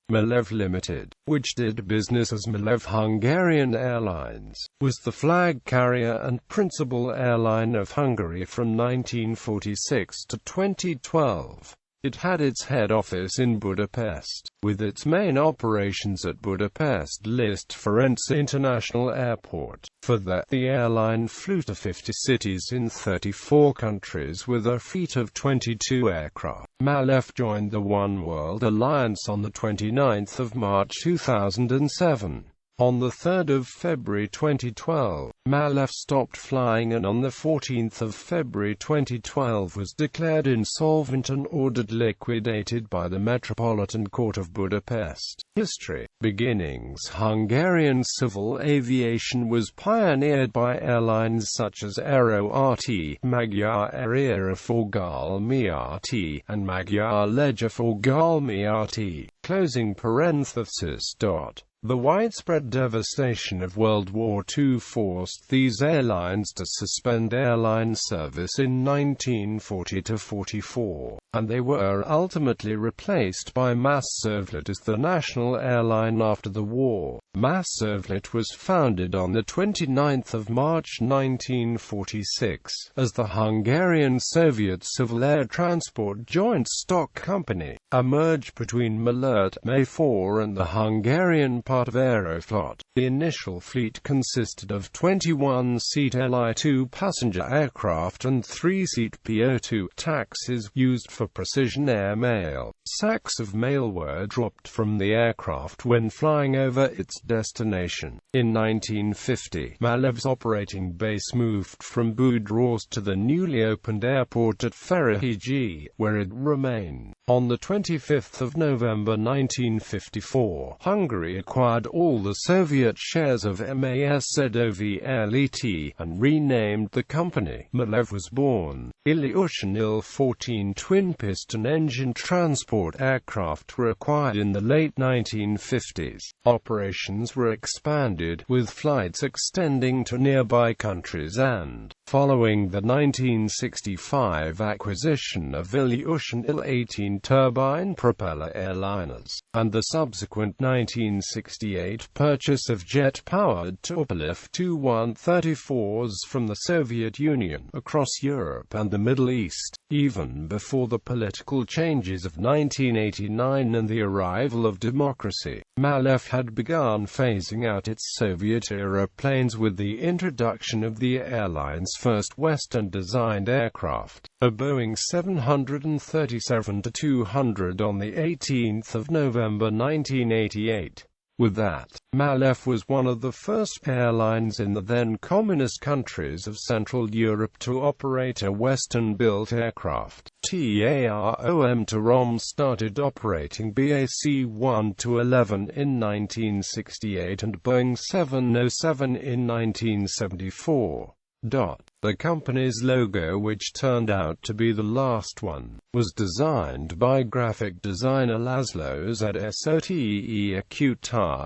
MALÉV Ltd, which did business as MALÉV Hungarian Airlines, was the flag carrier and principal airline of Hungary from 1946 to 2012. It had its head office in Budapest, with its main operations at Budapest Liszt Ferenc International Airport. For that, the airline flew to 50 cities in 34 countries with a fleet of 22 aircraft. MALÉV joined the One World Alliance on 29 March 2007. On 3 February 2012, MALÉV stopped flying and on 14 February 2012 was declared insolvent and ordered liquidated by the Metropolitan Court of Budapest. History. Beginnings. Hungarian civil aviation was pioneered by airlines such as Airport.From, Magyar Airforgalmi Rt, and Magyar Légiforgalmi Rt. Closing parenthesis. The widespread devastation of World War II forced these airlines to suspend airline service in 1940–44, and they were ultimately replaced by MALÉV as the national airline after the war. MALÉV was founded on 29 March 1946, as the Hungarian-Soviet Civil Air Transport Joint Stock Company, a merge between MALÉV and the Hungarian part of Aeroflot. The initial fleet consisted of 21-seat Li-2 passenger aircraft and 3-seat PO2 taxis used for precision air mail. Sacks of mail were dropped from the aircraft when flying over its destination. In 1950, MALÉV's operating base moved from Budapest to the newly opened airport at Ferenc, where it remained. On 25 November 1954, Hungary acquired all the Soviet shares of MALÉV Ltd and renamed the company. MALÉV was born. Ilyushin Il-14 twin-piston engine transport aircraft were acquired in the late 1950s. Operations were expanded, with flights extending to nearby countries and, following the 1965 acquisition of Ilyushin Il-18 turbine propeller airliners, and the subsequent 1968 purchase of jet-powered Tupolev Tu-134s from the Soviet Union, across Europe and the Middle East. Even before the political changes of 1989 and the arrival of democracy, MALÉV had begun phasing out its Soviet-era planes with the introduction of the airline's first Western-designed aircraft, a Boeing 737-200 on 18 November 1988. With that, MALÉV was one of the first airlines in the then communist countries of Central Europe to operate a Western-built aircraft. TAROM started operating BAC-1-11 in 1968 and Boeing 707 in 1974. The company's logo, which turned out to be the last one, was designed by graphic designer Laszlo Zsote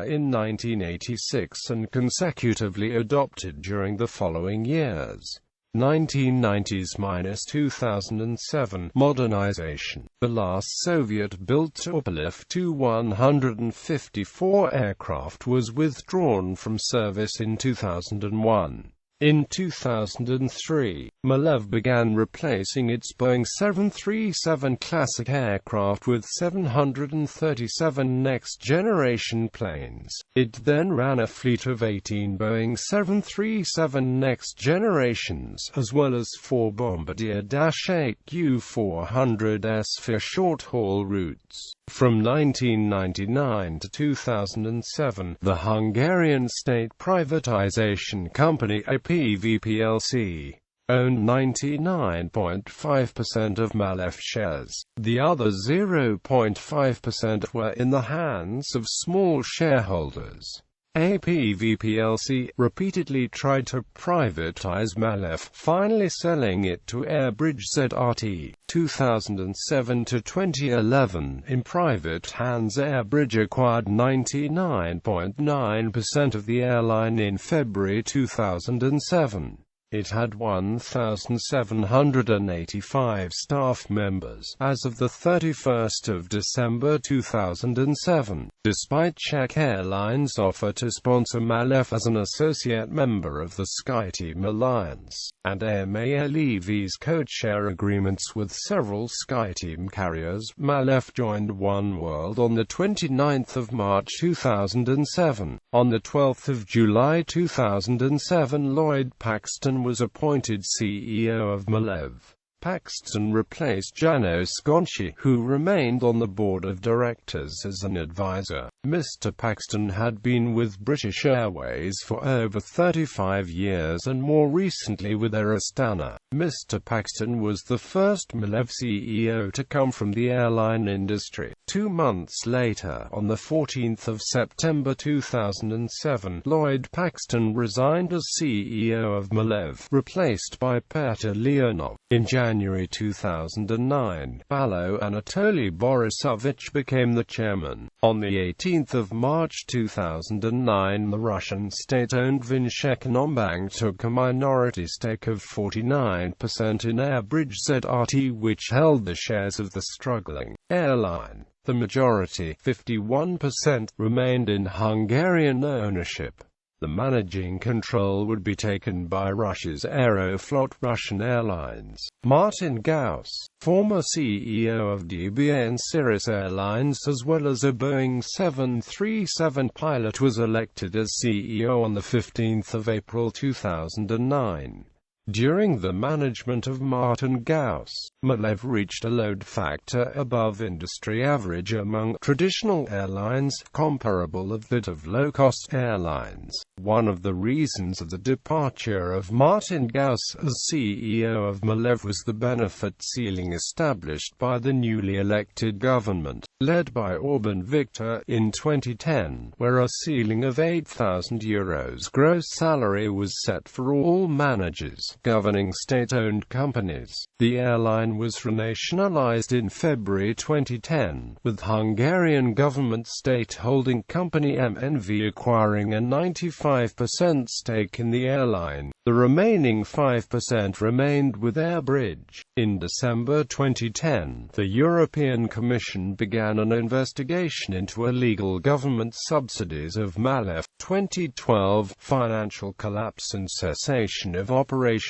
in 1986 and consecutively adopted during the following years. 1990s–2007 modernization. The last Soviet-built Tupolev Tu-154 aircraft was withdrawn from service in 2001. In 2003, MALÉV began replacing its Boeing 737 Classic aircraft with 737 next-generation planes. It then ran a fleet of 18 Boeing 737 Next Generations, as well as 4 Bombardier Dash 8 U-400s for short-haul routes. From 1999 to 2007, the Hungarian state privatization company MALÉV Plc owned 99.5% of MALÉV shares. The other 0.5% were in the hands of small shareholders. MALÉV Plc repeatedly tried to privatize MALÉV, finally selling it to Airbridge Zrt. 2007 to 2011. In private hands, Airbridge acquired 99.9% of the airline in February 2007. It had 1,785 staff members as of the 31st of December 2007. Despite Czech Airlines' offer to sponsor MALÉV as an associate member of the SkyTeam Alliance, and MALÉV's code-share agreements with several SkyTeam carriers, MALÉV joined oneworld on 29 March 2007. On 12 July 2007, Lloyd Paxton was appointed CEO of MALÉV. Paxton replaced Janos Skonci, who remained on the board of directors as an advisor. Mr. Paxton had been with British Airways for over 35 years and more recently with Air Astana. Mr. Paxton was the first MALÉV CEO to come from the airline industry. 2 months later, on 14 September 2007, Lloyd Paxton resigned as CEO of MALÉV, replaced by Petr Leonov. In January 2009, Balo Anatoly Borisovich became the chairman. On 18 March 2009, the Russian state-owned Vinchekonombank took a minority stake of 49% in Airbridge ZRT, which held the shares of the struggling airline. The majority, 51%, remained in Hungarian ownership. The managing control would be taken by Russia's Aeroflot Russian Airlines. Martin Gauss, former CEO of DBA and Cirrus Airlines as well as a Boeing 737 pilot, was elected as CEO on 15 April 2009. During the management of Martin Gauss, MALÉV reached a load factor above industry average among traditional airlines, comparable of that of low-cost airlines. One of the reasons of the departure of Martin Gauss as CEO of MALÉV was the benefit ceiling established by the newly elected government, led by Orban Viktor, in 2010, where a ceiling of €8,000 gross salary was set for all managers governing state-owned companies. The airline was renationalized in February 2010, with Hungarian government state-holding company MNV acquiring a 95% stake in the airline. The remaining 5% remained with Airbridge. In December 2010, the European Commission began an investigation into illegal government subsidies of MALÉV. 2012, financial collapse and cessation of operations.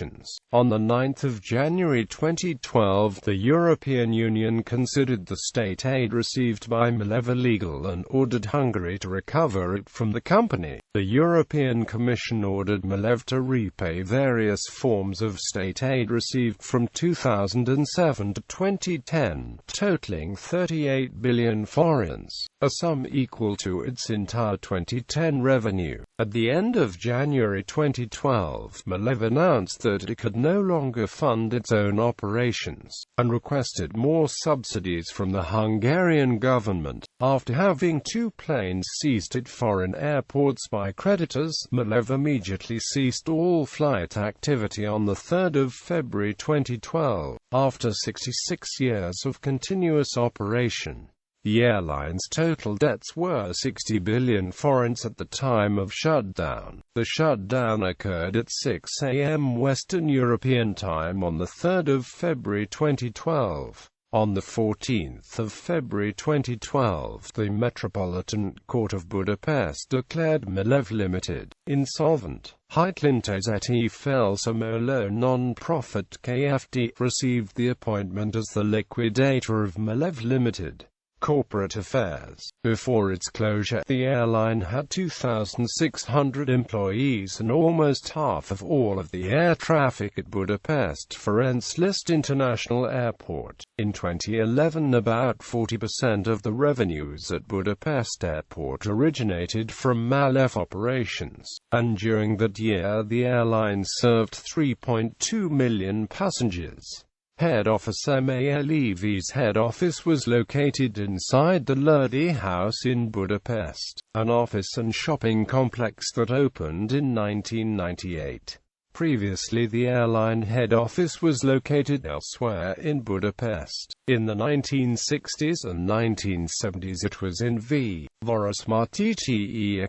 On 9 January 2012, the European Union considered the state aid received by MALÉV illegal and ordered Hungary to recover it from the company. The European Commission ordered MALÉV to repay various forms of state aid received from 2007 to 2010, totaling 38 billion forints, a sum equal to its entire 2010 revenue. At the end of January 2012, MALÉV announced that it could no longer fund its own operations, and requested more subsidies from the Hungarian government. After having 2 planes seized at foreign airports by creditors, MALÉV immediately ceased all flight activity on 3 February 2012, after 66 years of continuous operation. The airline's total debts were 60 billion forints at the time of shutdown. The shutdown occurred at 6 a.m. Western European Time on 3 February 2012. On 14 February 2012, the Metropolitan Court of Budapest declared MALÉV Ltd. insolvent. Hitlintezeti Felsamolo non-profit KFT received the appointment as the liquidator of MALÉV Ltd. Corporate affairs. Before its closure, the airline had 2,600 employees and almost half of all of the air traffic at Budapest Ferenc Liszt International Airport. In 2011, about 40% of the revenues at Budapest Airport originated from MALÉV operations, and during that year the airline served 3.2 million passengers. Head office. MALÉV's head office was located inside the Ltd House in Budapest, an office and shopping complex that opened in 1998. Previously the airline head office was located elsewhere in Budapest. In the 1960s and 1970s it was in Vörösmarty Te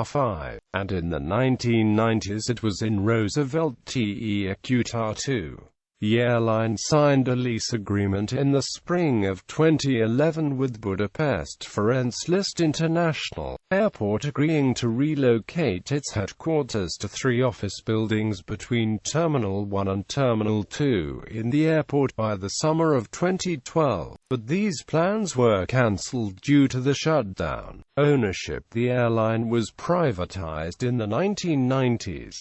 5, and in the 1990s it was in Roosevelt Te 2. The airline signed a lease agreement in the spring of 2011 with Budapest Ferenc Liszt International Airport, agreeing to relocate its headquarters to 3 office buildings between Terminal 1 and Terminal 2 in the airport by the summer of 2012. But these plans were cancelled due to the shutdown. Ownership: the airline was privatized in the 1990s.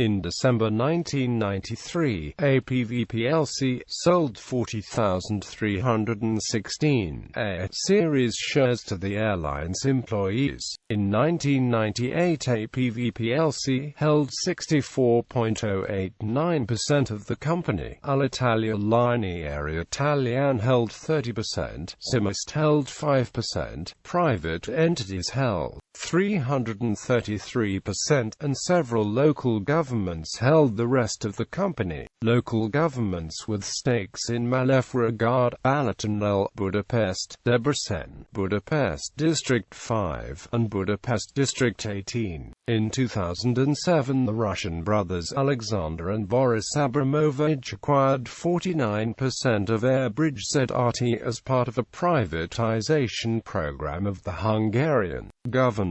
In December 1993, APV plc sold 40,316 A series shares to the airline's employees. In 1998, APV plc held 64.089% of the company. Alitalia Linee Aeree Italiane held 30%, Simist held 5%, private entities held 333%, and several local governments held the rest of the company. Local governments with stakes in MALÉV Hungarian Airlines, Budapest, Debrecen, Budapest District 5, and Budapest District 18. In 2007, the Russian brothers Alexander and Boris Abramovich acquired 49% of Airport Zrt as part of a privatization program of the Hungarian government.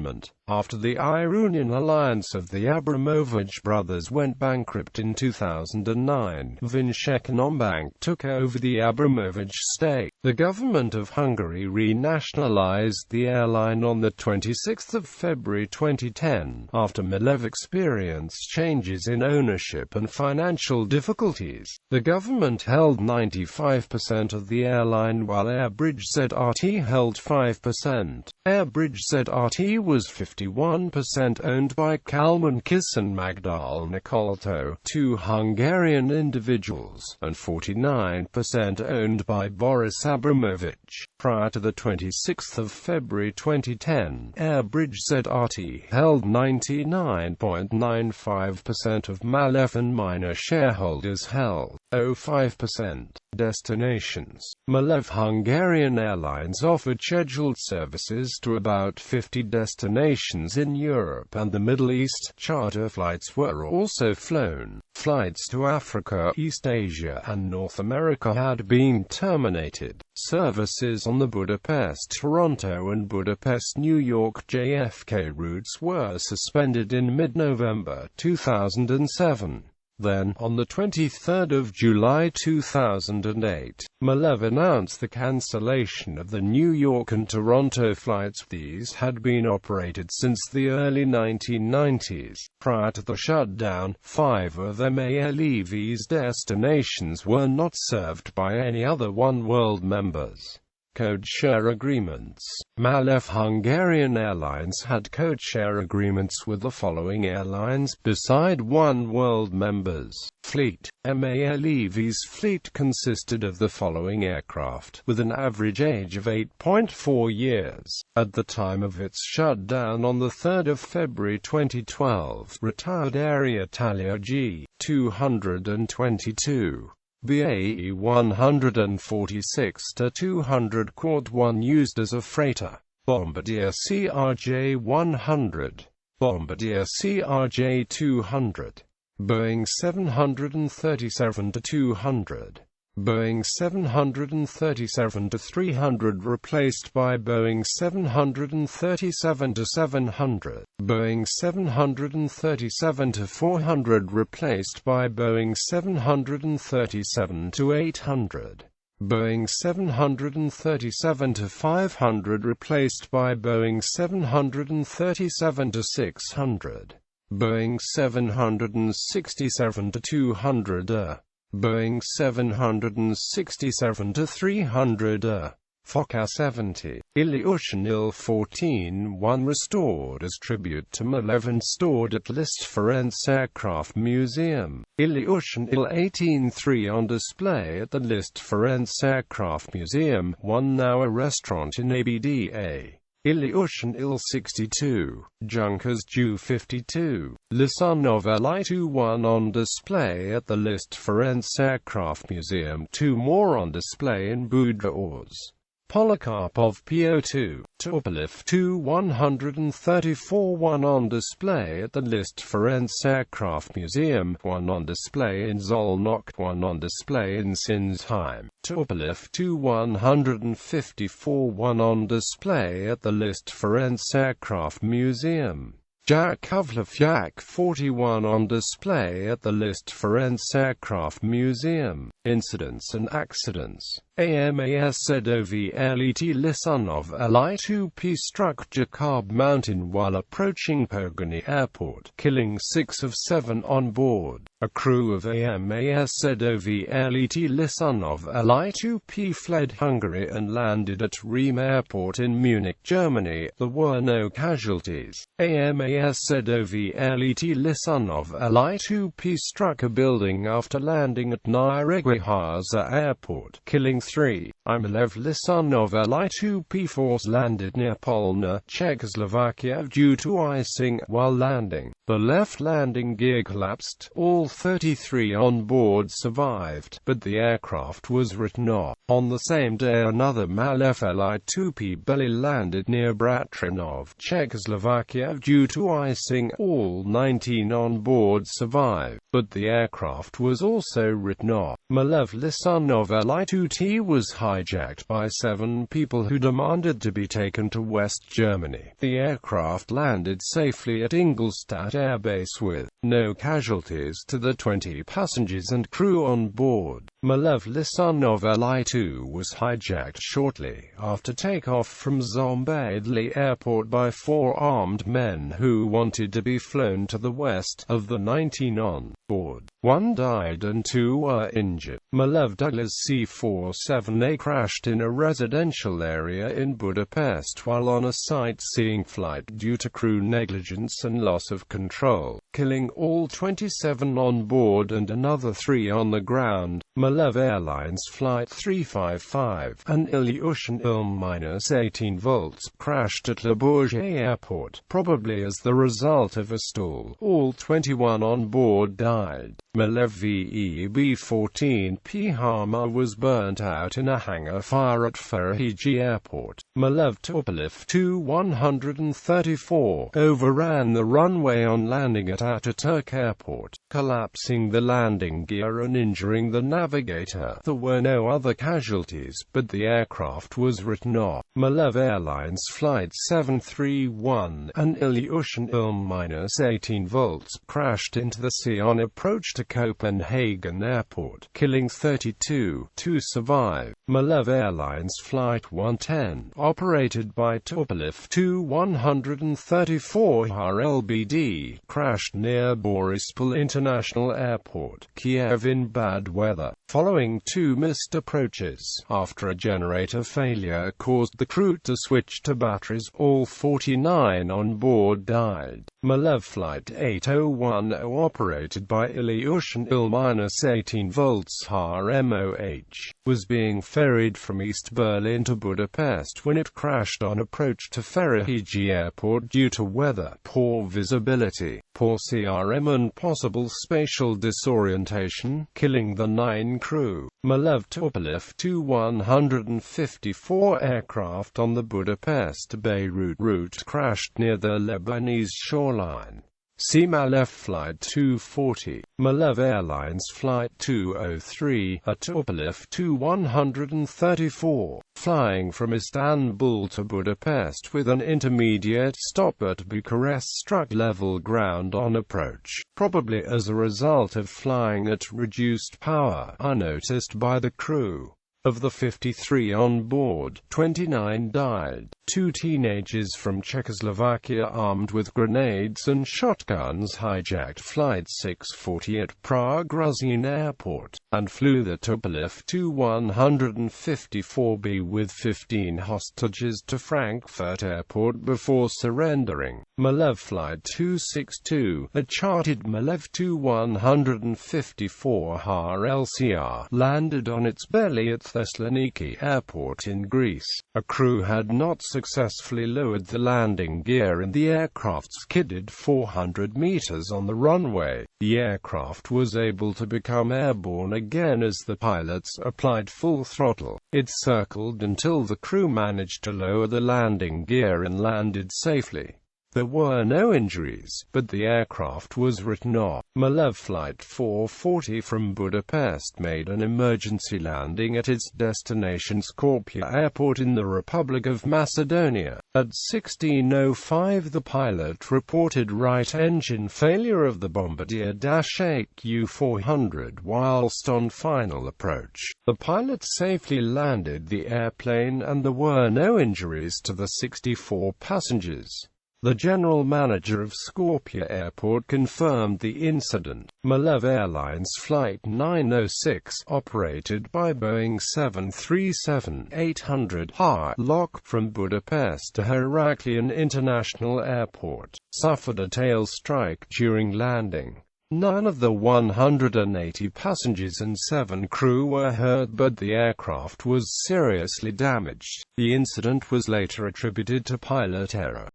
After the Iranian alliance of the Abramovich brothers went bankrupt in 2009, Vinchekonombank took over the Abramovich stake. The government of Hungary renationalized the airline on the 26th of February 2010, after MALÉV experienced changes in ownership and financial difficulties. The government held 95% of the airline while Airport Zrt held 5%. Airport Zrt was 51% owned by Kalman Kiss and Magdal Nikolto, 2 Hungarian individuals, and 49% owned by Boris Abramovich. Prior to the 26th of February 2010, Airport Zrt held 99.95% of MALÉV and minor shareholders held 0.5%. Destinations: MALÉV Hungarian Airlines offered scheduled services to about 50 destinations in Europe and the Middle East. Charter flights were also flown. Flights to Africa, East Asia, and North America had been terminated. Services on the Budapest, Toronto, and Budapest, New York JFK routes were suspended in mid-November 2007. Then, on the 23rd of July 2008, MALÉV announced the cancellation of the New York and Toronto flights. These had been operated since the early 1990s. Prior to the shutdown, 5 of MALÉV's destinations were not served by any other oneworld members. Code-share agreements: MALÉV Hungarian Airlines had code-share agreements with the following airlines, beside oneworld members. Fleet: MALÉV's fleet consisted of the following aircraft, with an average age of 8.4 years. At the time of its shutdown on 3 February 2012, retired Air Italia G222. BAE 146-200 Quad 1 used as a freighter. Bombardier CRJ-100. Bombardier CRJ-200. Boeing 737-200. Boeing 737-300 replaced by Boeing 737-700. Boeing 737-400 replaced by Boeing 737-800. Boeing 737-500 replaced by Boeing 737-600. Boeing 767-200. Boeing 767-300. Fokker 70. Ilyushin Il-14-1 restored as tribute to MALÉV and stored at Liszt Ferenc Aircraft Museum. Ilyushin Il-18-3 on display at the Liszt Ferenc Aircraft Museum, 1 now a restaurant in Abda. Ilyushin Il-62, Junkers Ju-52, Lisanov Li-21 on display at the Liszt Ferenc Aircraft Museum, 2 more on display in Budapest. Polikarpov Po2, Tupolev Tu-134, 1 on display at the Liszt Ferenc Aircraft Museum, 1 on display in Szolnok, 1 on display in Sinsheim. Tupolev Tu-154, 1 on display at the Liszt Ferenc Aircraft Museum. Yakovlev Yak-41 on display at the Liszt Ferenc Aircraft Museum. Incidents and accidents. MALÉV Ltd Lisanov Li-2P struck Jakab Mountain while approaching Pogony Airport, killing 6 of 7 on board. A crew of MALÉV Ltd Lisanov Li-2P fled Hungary and landed at Riem Airport in Munich, Germany. There were no casualties. MALÉV Ltd Lisanov Li-2P struck a building after landing at Nyíregyháza Airport, killing 3. MALÉV Lisanov Li-2P force landed near Polna, Czechoslovakia due to icing while landing. The left landing gear collapsed. All 33 on board survived, but the aircraft was written off. On the same day, another MALÉV Li-2P belly landed near Bratranov, Czechoslovakia due to icing. All 19 on board survived, but the aircraft was also written off. MALÉV Lisanov Li-2T was hijacked by 7 people who demanded to be taken to West Germany. The aircraft landed safely at Ingolstadt Air Base with no casualties to the 20 passengers and crew on board. MALÉV Lisanov Li-2 was hijacked shortly after takeoff from Szombathely Airport by 4 armed men who wanted to be flown to the west. Of the 19 on board, 1 died and 2 were injured. MALÉV Douglas C-47A crashed in a residential area in Budapest while on a sightseeing flight due to crew negligence and loss of control, killing all 27 on board and another 3 on the ground. MALÉV Airlines Flight 355, an Ilyushin Il-18 volts, crashed at Le Bourget Airport, probably as the result of a stall. All 21 on board died. MALÉV VEB-14P Hama was burnt out in a hangar fire at Ferenc Airport. MALÉV Tupolev Tu-134 overran the runway on landing at Ataturk Airport, collapsing the landing gear and injuring the navigator. There were no other casualties, but the aircraft was written off. MALÉV Airlines Flight 731, an Ilyushin Il-18 volts, crashed into the sea on approach to Copenhagen Airport, killing 32. 2 survived. MALÉV Airlines Flight 110, operated by Tupolev Tu-134 RLBD, crashed near Borispol International Airport, Kiev in bad weather, following 2 missed approaches. After a generator failure caused the crew to switch to batteries, all 49 on board died. MALÉV Flight 8010, operated by Ilyushin Il-18 volts RMOH, was being ferried from East Berlin to Budapest when it crashed on approach to Ferenc Airport due to weather, poor visibility, poor CRM and possible spatial disorientation, killing the 9 crew. MALÉV Tupolev Tu-154 aircraft on the Budapest-Beirut route crashed near the Lebanese shoreline. See MALÉV Flight 240. MALÉV Airlines Flight 203, a Tupolev Tu-134, flying from Istanbul to Budapest with an intermediate stop at Bucharest, struck level ground on approach, probably as a result of flying at reduced power, unnoticed by the crew. Of the 53 on board, 29 died. 2 teenagers from Czechoslovakia armed with grenades and shotguns hijacked Flight 640 at Prague-Ruzyne Airport, and flew the Tupolev Tu-154B with 15 hostages to Frankfurt Airport before surrendering. MALÉV Flight 262, a chartered MALÉV Tu-154 RLCR, landed on its belly at Thessaloniki Airport in Greece. A crew had not successfully lowered the landing gear and the aircraft skidded 400 meters on the runway. The aircraft was able to become airborne again as the pilots applied full throttle. It circled until the crew managed to lower the landing gear and landed safely. There were no injuries, but the aircraft was written off. MALÉV Flight 440 from Budapest made an emergency landing at its destination Skopje Airport in the Republic of Macedonia. At 16:05 the pilot reported right engine failure of the Bombardier-8 U-400 whilst on final approach. The pilot safely landed the airplane and there were no injuries to the 64 passengers. The general manager of Skopje Airport confirmed the incident. MALÉV Airlines Flight 906, operated by Boeing 737-800 LOC from Budapest to Heraklion International Airport, suffered a tail strike during landing. None of the 180 passengers and 7 crew were hurt, but the aircraft was seriously damaged. The incident was later attributed to pilot error.